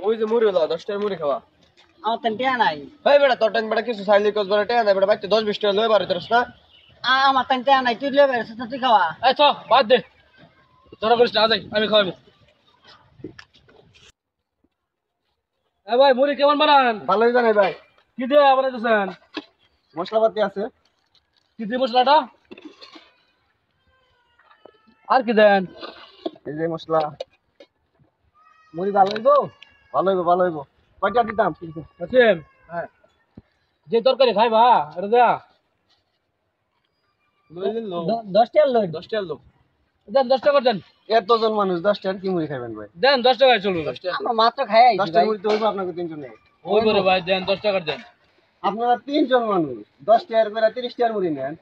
ওই যে মুড়ি হলো 10 টাকার মুড়ি খাওয়া। আমার তো টিয়া নাই। এই বেটা তোর টাইম বেটা কিছু চাইলে কস বেটা টাকা নাই বেটা বাইতে 10 20 টাকা লই বারে তোরস না। আমার তো টিয়া নাই, তুই লেবে তুই খাওয়া। এই চ বাদ দে, তোরা করিস না, যাই আমি খাওয়াবো। এ ভাই মুড়ি কেমন বানান? ভালোই জানাই ভাই। কি দিয়ে বানাইতেছেন? মশলাপাতি আছে। কি দিয়ে মশলাটা? আর কি দেন? এই যে মশলা। মুড়ি ভালো হইবো? ভালো হইবো ভালো হইবো। কয়টা দিতাম? আছেন? হ্যাঁ। যে তরকারি খাইবা এটা দেয়া। লই দিন লো। 10 টাকা লই। 10 টাকা লো। দেন 10 টাকা দেন। এতজন মানুষ 10 টাকার কি মুড়ি খাবেন ভাই? দেন 10 টাকায় চলবে। 10 টাকা। আমরা মাত্র খাই আইছি 10 টাকা মুড়ি তো হইবো আপনাকে তিনজনে। ওই বড় ভাই দেন 10 টাকা দেন। আপনারা তিনজন মানুষ 10 টাকার করে 30 টাকার মুড়ি নেন।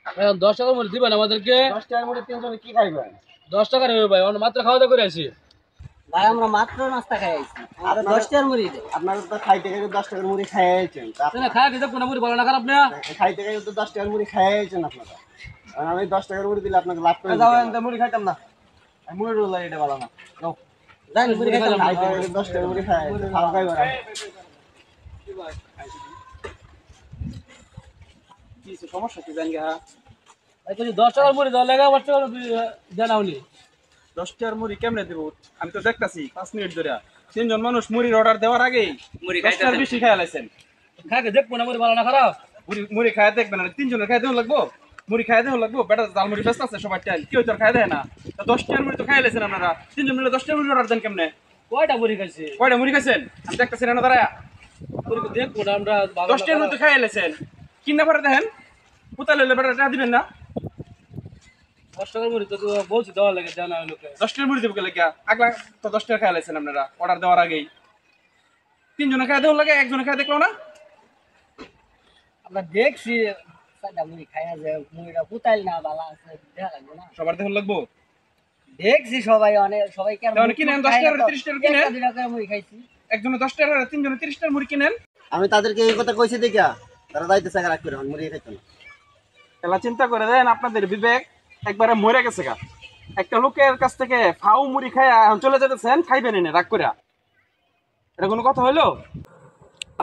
এখন 10 টাকার মুড়ি দিবেন আমাদেরকে? 10 টাকার মুড়ি তিনজনে কি খাইবেন? 10 টাকার হইবে ভাই, আমরা মাত্র খাওয়া দাওয়া করে আসি। ভাই আমরা মাত্র নাস্তা খাই আইছি। আর 10 টাকার মুড়ি দে। আপনারা তো খাইতে খাইতে 10 টাকার মুড়ি খাইয়েছেন। তাহলে খায়া দিতে কোন মুড়ি ভালো না খারাপ না? খাইতে খাইতে তো 10 টাকার মুড়ি খাইয়েছেন আপনারা। আর আমি 10 টাকার মুড়ি দিলে আপনাকে লাভ করে যাও দিতাম। এনতে মুড়ি খাইতাম না। মুড়ি রোলা এটা ভালো না। যাও। যাই মুড়ি খাইতাম না। খাইতে খাইতে 10 টাকার মুড়ি খাইয়েছেন। খাওয়া খাইবার কি সমস্যা কি জানি গা। এই তো 10 টাকার মুড়ি দাও লাগা 10 টাকা দেন আউনি। 10 টাকার মুড়ি কেমনে দেব? আমি তো দেখতাছি 5 মিনিট ধরে তিনজন মানুষ মুড়ির অর্ডার দেওয়ার আগেই মুড়ি খাইতে বেশি খাইয়া লাইছেন। খাকে দেখবো না মুড়ি ভালো না খারাপ? মুড়ি খাইয়া দেখবেন না, তিনজনের খাইতে লাগবো, মুড়ি খাইয়া দেওয়া লাগবো। বেটা জাল মুড়ি ব্যস্ত আছে সবার টাইম, কেউ তো আর খাই দেয় না। 10 টাকার মুড়ি তো খাইয়া লাইছেন আপনারা, তিনজন মিলে 10 টাকার মুড়ি অর্ডার দেন কেমনে? কয়টা মুড়ি খাইছে? কয়টা মুড়ি খাইছেন আমি দেখতাছি না দাঁড়ায়া। মুড়ি তো দেখবো না আমরা ভালো 10 টাকার মুড়ি তো খাইয়া লাইছেন, কিনা পরে দেখেন কোথায় লইলে বেটা টাকা দিবেন না। 10 টাকার মুড়ি তো বলছি দেওয়া লাগে জানা লোকে। 10 টাকার মুড়ি দেবো গেলে কি আগলা তো 10 টাকা খাইয়া লাইছেন আপনারা অর্ডার দেওয়ার আগেই। তিনজনে খাইয়া দেওয়া লাগে, একজনে খাইয়া দেখলো না। আমরা দেখছি সাদা মুড়ি খাইয়া যে মুড়িটা পুতাইল না ভালো আছে দেখা লাগবে না। সবার দেখুন লাগবো। দেখছি সবাই অনেক সবাই কেন তাহলে কিনেন 10 টাকা 30 টাকা কিনেন। 1 টাকা করে মুড়ি খাইছি। একজনে 10 টাকা তিনজনে 30 টাকার মুড়ি কিনেন। আমি তাদেরকে এই কথা কইছি দেখা তারা যাইতে চাকা রাখ করে মুড়ি খাইতো না। এলা চিন্তা করে দেন আপনাদের বিবেক একবারে মরে গেছে গা। একটা লোকের কাছ থেকে ফাউ মুড়ি খায় এখন চলে যেতেছেন, খাইবেন এনে রাগ করে। এটা কোনো কথা হইলো?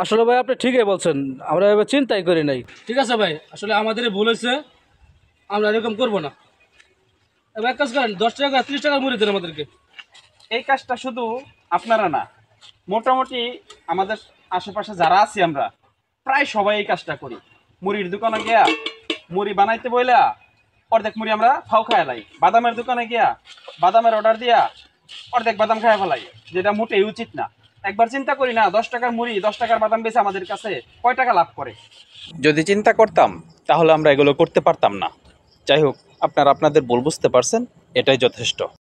আসলে ভাই আপনি ঠিকই বলছেন, আমরা এবার চিন্তাই করি নাই। ঠিক আছে ভাই, আসলে আমাদেরই ভুল হয়েছে, আমরা এরকম করবো না। এবার এক কাজ করেন, 10 টাকা 30 টাকার মুড়ি দেন আমাদেরকে। এই কাজটা শুধু আপনারা না, মোটামুটি আমাদের আশেপাশে যারা আছি আমরা প্রায় সবাই এই কাজটা করি। মুড়ির দোকানে গিয়া মুড়ি বানাইতে বইলা অর্ধেক মুড়ি আমরা ফাউ খাইয়া লাই, বাদামের দোকানে গিয়া বাদামের অর্ডার দিয়া অর্ধেক বাদাম খাইয়া ফেলাই, যেটা মোটেই উচিত না। একবার চিন্তা করি না 10 টাকার মুড়ি 10 টাকার বাদাম বেচে আমাদের কাছে কয় টাকা লাভ করে। যদি চিন্তা করতাম তাহলে আমরা এগুলো করতে পারতাম না। যাই হোক, আপনারা আপনাদের ভুল বুঝতে পারছেন, এটাই যথেষ্ট।